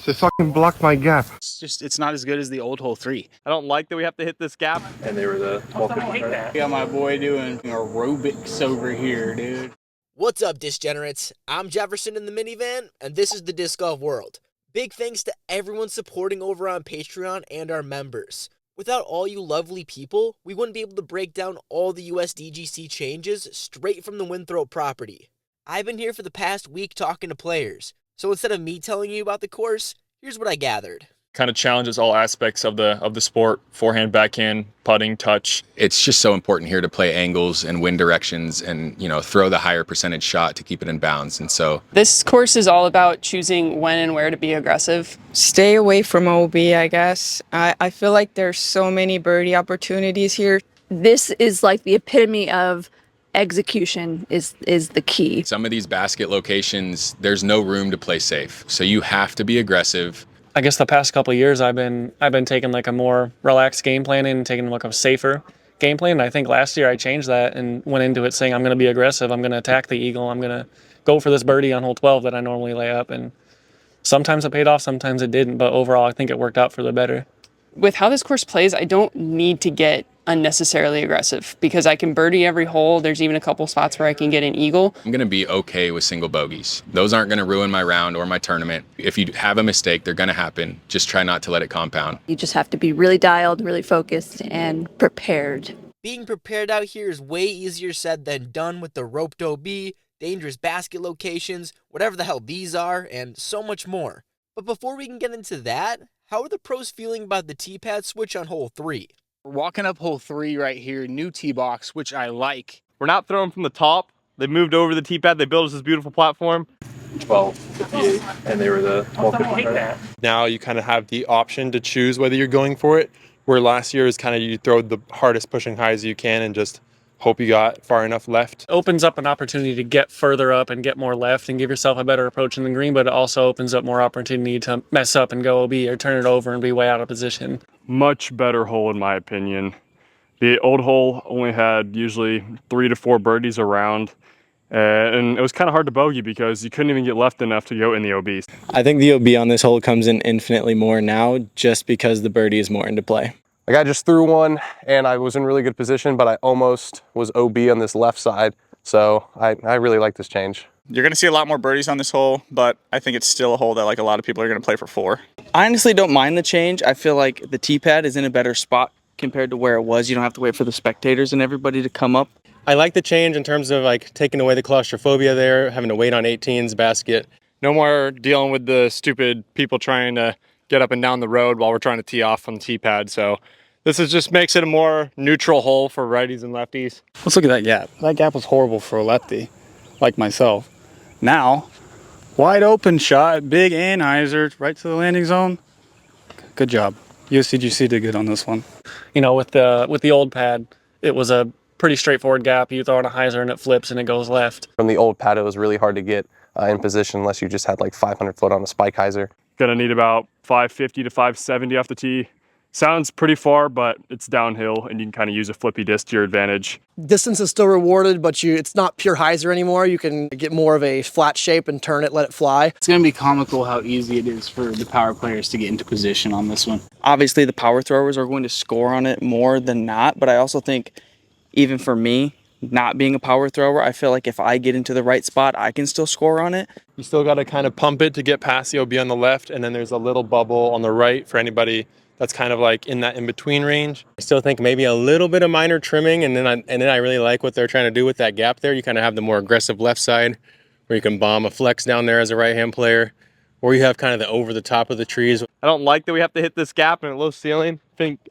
They fucking blocked my gap. It's not as good as the old hole 3. I don't like that we have to hit this gap. And they were the 1250 credit. Got my boy doing aerobics over here, dude. What's up, Disgenerates? I'm Jefferson in the minivan, and this is the Disc Golf World. Big thanks to everyone supporting over on Patreon and our members. Without all you lovely people, we wouldn't be able to break down all the USDGC changes straight from the Winthrop property. I've been here for the past week talking to players, so instead of me telling you about the course, here's what I gathered. Kind of challenges all aspects of the sport: forehand, backhand, putting, touch. It's just so important here to play angles and wind directions and, throw the higher percentage shot to keep it in bounds. And so this course is all about choosing when and where to be aggressive. Stay away from OB, I guess. I feel like there's so many birdie opportunities here. This is like the epitome of execution is the key. Some of these basket locations, there's no room to play safe. So you have to be aggressive. I guess the past couple of years I've been taking like a more relaxed game plan and taking like a safer game plan. And I think last year I changed that and went into it saying I'm going to be aggressive. I'm going to attack the eagle. I'm going to go for this birdie on hole 12 that I normally lay up. And sometimes it paid off, sometimes it didn't. But overall, I think it worked out for the better. With how this course plays, I don't need to get unnecessarily aggressive because I can birdie every hole. There's even a couple spots where I can get an eagle. I'm going to be okay with single bogeys. Those aren't going to ruin my round or my tournament. If you have a mistake, they're going to happen. Just try not to let it compound. You just have to be really dialed, really focused, and prepared. Being prepared out here is way easier said than done with the roped OB, dangerous basket locations, whatever the hell these are, and so much more. But before we can get into that, how are the pros feeling about the tee pad switch on hole 3? We're walking up hole 3 right here, new tee box, which I like. We're not throwing from the top. They moved over the tee pad. They built us this beautiful platform. 1258, and they were the 1250 credit. Now you kind of have the option to choose whether you're going for it, where last year is kind of you throw the hardest pushing high as you can and just hope you got far enough left. It opens up an opportunity to get further up and get more left and give yourself a better approach in the green, but it also opens up more opportunity to mess up and go OB or turn it over and be way out of position. Much better hole in my opinion. The old hole only had usually 3 to 4 birdies around, and it was kind of hard to bogey because you couldn't even get left enough to go in the OBs. I think the OB on this hole comes in infinitely more now just because the birdie is more into play. Like I just threw one and I was in really good position, but I almost was OB on this left side. So I really like this change. You're going to see a lot more birdies on this hole, but I think it's still a hole that like a lot of people are going to play for 4. I honestly don't mind the change. I feel like the tee pad is in a better spot compared to where it was. You don't have to wait for the spectators and everybody to come up. I like the change in terms of like taking away the claustrophobia there, having to wait on 18's basket. No more dealing with the stupid people trying to get up and down the road while we're trying to tee off on the tee pad. So this is just makes it a more neutral hole for righties and lefties. Let's look at that gap. That gap was horrible for a lefty, like myself. Now, wide open shot, big anhyzer, right to the landing zone. Good job. USDGC did good on this one. With the old pad, it was a pretty straightforward gap. You throw in a hyzer and it flips and it goes left. From the old pad, it was really hard to get in position unless you just had like 500 foot on a spike hyzer. Gonna need about 550 to 570 off the tee. Sounds pretty far, but it's downhill and you can kind of use a flippy disc to your advantage. Distance is still rewarded, but it's not pure hyzer anymore. You can get more of a flat shape and turn it, let it fly. It's going to be comical how easy it is for the power players to get into position on this one. Obviously, the power throwers are going to score on it more than not, but I also think even for me, not being a power thrower, I feel like if I get into the right spot, I can still score on it. You still got to kind of pump it to get past the OB on the left, and then there's a little bubble on the right for anybody that's kind of like in that in-between range. I still think maybe a little bit of minor trimming, and then I really like what they're trying to do with that gap there. You kind of have the more aggressive left side where you can bomb a flex down there as a right-hand player, or you have kind of the over the top of the trees. I don't like that we have to hit this gap and a low ceiling.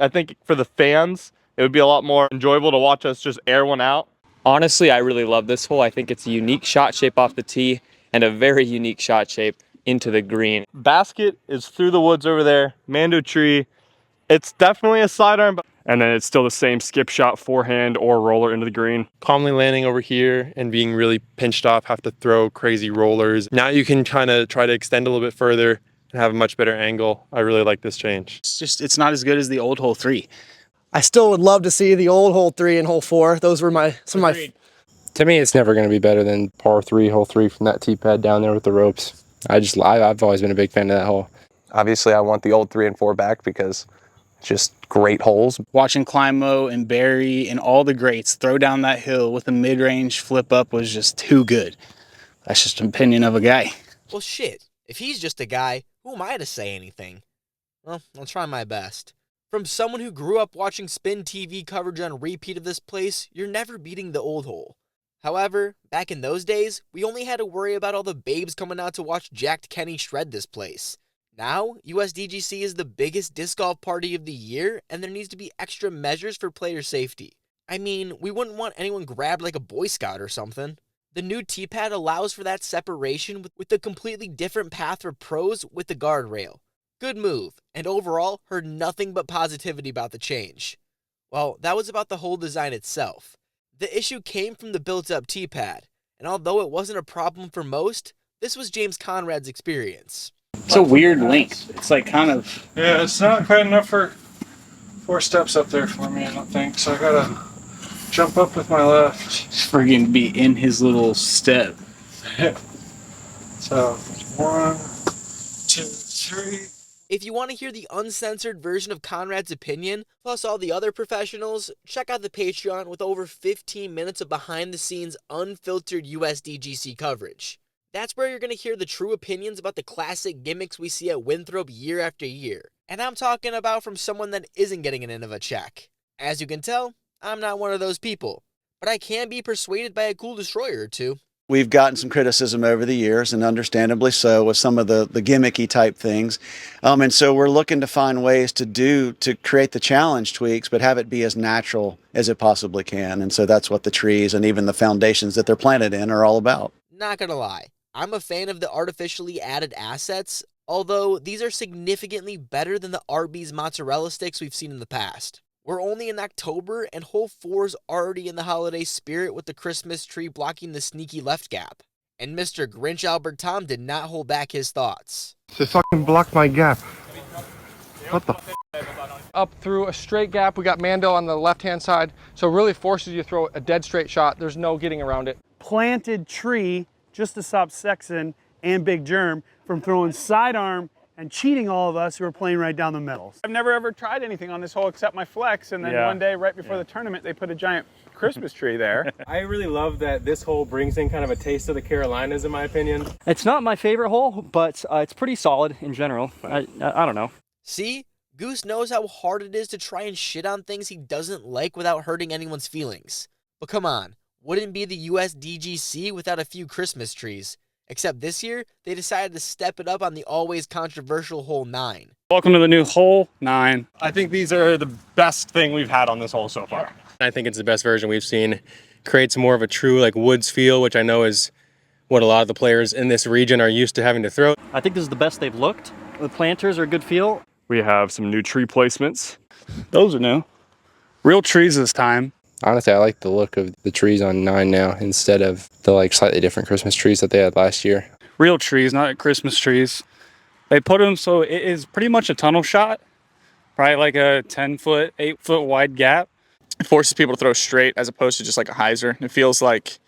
I think for the fans, it would be a lot more enjoyable to watch us just air one out. Honestly, I really love this hole. I think it's a unique shot shape off the tee and a very unique shot shape into the green. Basket is through the woods over there, Mando tree. It's definitely a sidearm, and then it's still the same skip shot, forehand or roller into the green. Calmly landing over here and being really pinched off, have to throw crazy rollers. Now you can kind of try to extend a little bit further and have a much better angle. I really like this change. It's not as good as the old hole 3. I still would love to see the old hole 3 and hole 4. Those were some of my. To me, it's never going to be better than par 3, hole 3 from that tee pad down there with the ropes. I've always been a big fan of that hole. Obviously, I want the old 3 and 4 back because it's just great holes. Watching Climo and Barry and all the greats throw down that hill with a mid-range flip up was just too good. That's just an opinion of a guy. Well, shit. If he's just a guy, who am I to say anything? Well, I'll try my best. From someone who grew up watching Spin TV coverage on repeat of this place, you're never beating the old hole. However, back in those days, we only had to worry about all the babes coming out to watch Jacked Kenny shred this place. Now, USDGC is the biggest disc golf party of the year, and there needs to be extra measures for player safety. I mean, we wouldn't want anyone grabbed like a Boy Scout or something. The new T-pad allows for that separation with a completely different path for pros with the guardrail. Good move, and overall, heard nothing but positivity about the change. Well, that was about the whole design itself. The issue came from the built-up T-pad, and although it wasn't a problem for most, this was James Conrad's experience. It's a weird length. It's like kind of... Yeah, it's not quite enough for 4 steps up there for me, I don't think. So I gotta jump up with my left. Friggin' be in his little step. So 1, 2, 3. If you want to hear the uncensored version of Conrad's opinion, plus all the other professionals, check out the Patreon with over 15 minutes of behind-the-scenes, unfiltered USDGC coverage. That's where you're going to hear the true opinions about the classic gimmicks we see at Winthrop year after year. And I'm talking about from someone that isn't getting an end of a check. As you can tell, I'm not one of those people. But I can be persuaded by a cool destroyer or two. We've gotten some criticism over the years, and understandably so, with some of the gimmicky type things. And so we're looking to find ways to create the challenge tweaks, but have it be as natural as it possibly can. And so that's what the trees and even the foundations that they're planted in are all about. Not gonna lie, I'm a fan of the artificially added assets, although these are significantly better than the Arby's mozzarella sticks we've seen in the past. We're only in October, and hole 4's already in the holiday spirit with the Christmas tree blocking the sneaky left gap. And Mr. Grinch Albert Tom did not hold back his thoughts. They fucking blocked my gap. What the Up through a straight gap, we got Mando on the left-hand side, so it really forces you to throw a dead straight shot. There's no getting around it. Planted tree just to stop Sexton and Big Germ from throwing sidearm and cheating all of us who are playing right down the middle. I've never ever tried anything on this hole except my flex, and then one day right before the tournament they put a giant Christmas tree there. I really love that this hole brings in kind of a taste of the Carolinas, in my opinion. It's not my favorite hole, but it's pretty solid in general. I don't know. See? Goose knows how hard it is to try and shit on things he doesn't like without hurting anyone's feelings. But come on, wouldn't be the USDGC without a few Christmas trees. Except this year, they decided to step it up on the always controversial hole 9. Welcome to the new hole 9. I think these are the best thing we've had on this hole so far. I think it's the best version we've seen. Creates more of a true like woods feel, which I know is what a lot of the players in this region are used to having to throw. I think this is the best they've looked. The planters are a good feel. We have some new tree placements. Those are new. Real trees this time. Honestly, I like the look of the trees on 9 now instead of the like slightly different Christmas trees that they had last year. Real trees, not Christmas trees. They put them so it is pretty much a tunnel shot, right? Like a 10-foot, 8-foot wide gap. It forces people to throw straight as opposed to just like a hyzer. It feels like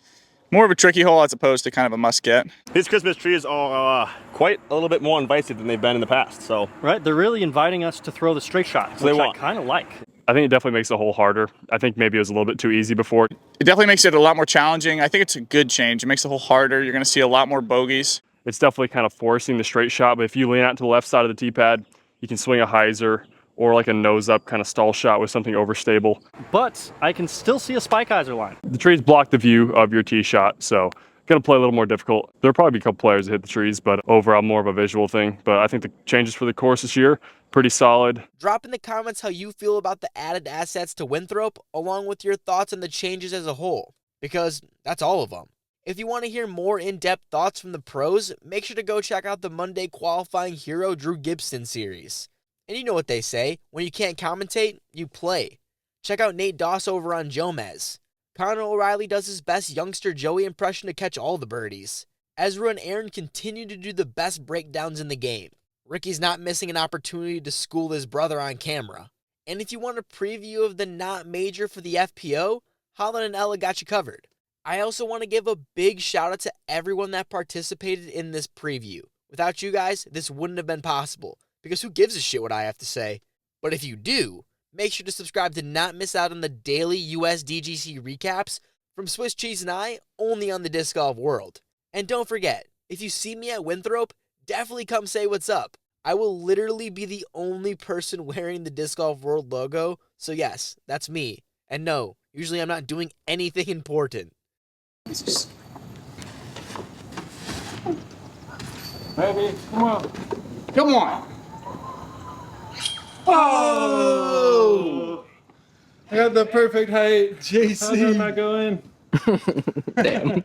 more of a tricky hole as opposed to kind of a must get. These Christmas trees are quite a little bit more invasive than they've been in the past. So Right, they're really inviting us to throw the straight shot, which I kind of like. I think it definitely makes the hole harder. I think maybe it was a little bit too easy before. It definitely makes it a lot more challenging. I think it's a good change. It makes the hole harder. You're going to see a lot more bogeys. It's definitely kind of forcing the straight shot, but if you lean out to the left side of the tee pad, you can swing a hyzer or like a nose up kind of stall shot with something overstable. But I can still see a spike hyzer line. The trees block the view of your tee shot, so gonna play a little more difficult. There'll probably be a couple players that hit the trees, but overall more of a visual thing. But I think the changes for the course this year, pretty solid. Drop in the comments how you feel about the added assets to Winthrop, along with your thoughts on the changes as a whole, because that's all of them. If you want to hear more in-depth thoughts from the pros, make sure to go check out the Monday Qualifying Hero Drew Gibson series. And you know what they say, when you can't commentate, you play. Check out Nate Doss over on Jomez. Connor O'Reilly does his best youngster Joey impression to catch all the birdies. Ezra and Aaron continue to do the best breakdowns in the game. Ricky's not missing an opportunity to school his brother on camera. And if you want a preview of the not major for the FPO, Holland and Ella got you covered. I also want to give a big shout out to everyone that participated in this preview. Without you guys, this wouldn't have been possible. because who gives a shit what I have to say? But if you do, make sure to subscribe to not miss out on the daily USDGC recaps from Swiss Cheese and I, only on the Disc Golf World. And don't forget, if you see me at Winthrop, definitely come say what's up. I will literally be the only person wearing the Disc Golf World logo, so yes, that's me. And no, usually I'm not doing anything important. Baby, come on. Come on. Oh! I got the perfect height. JC. How's that not going? Damn.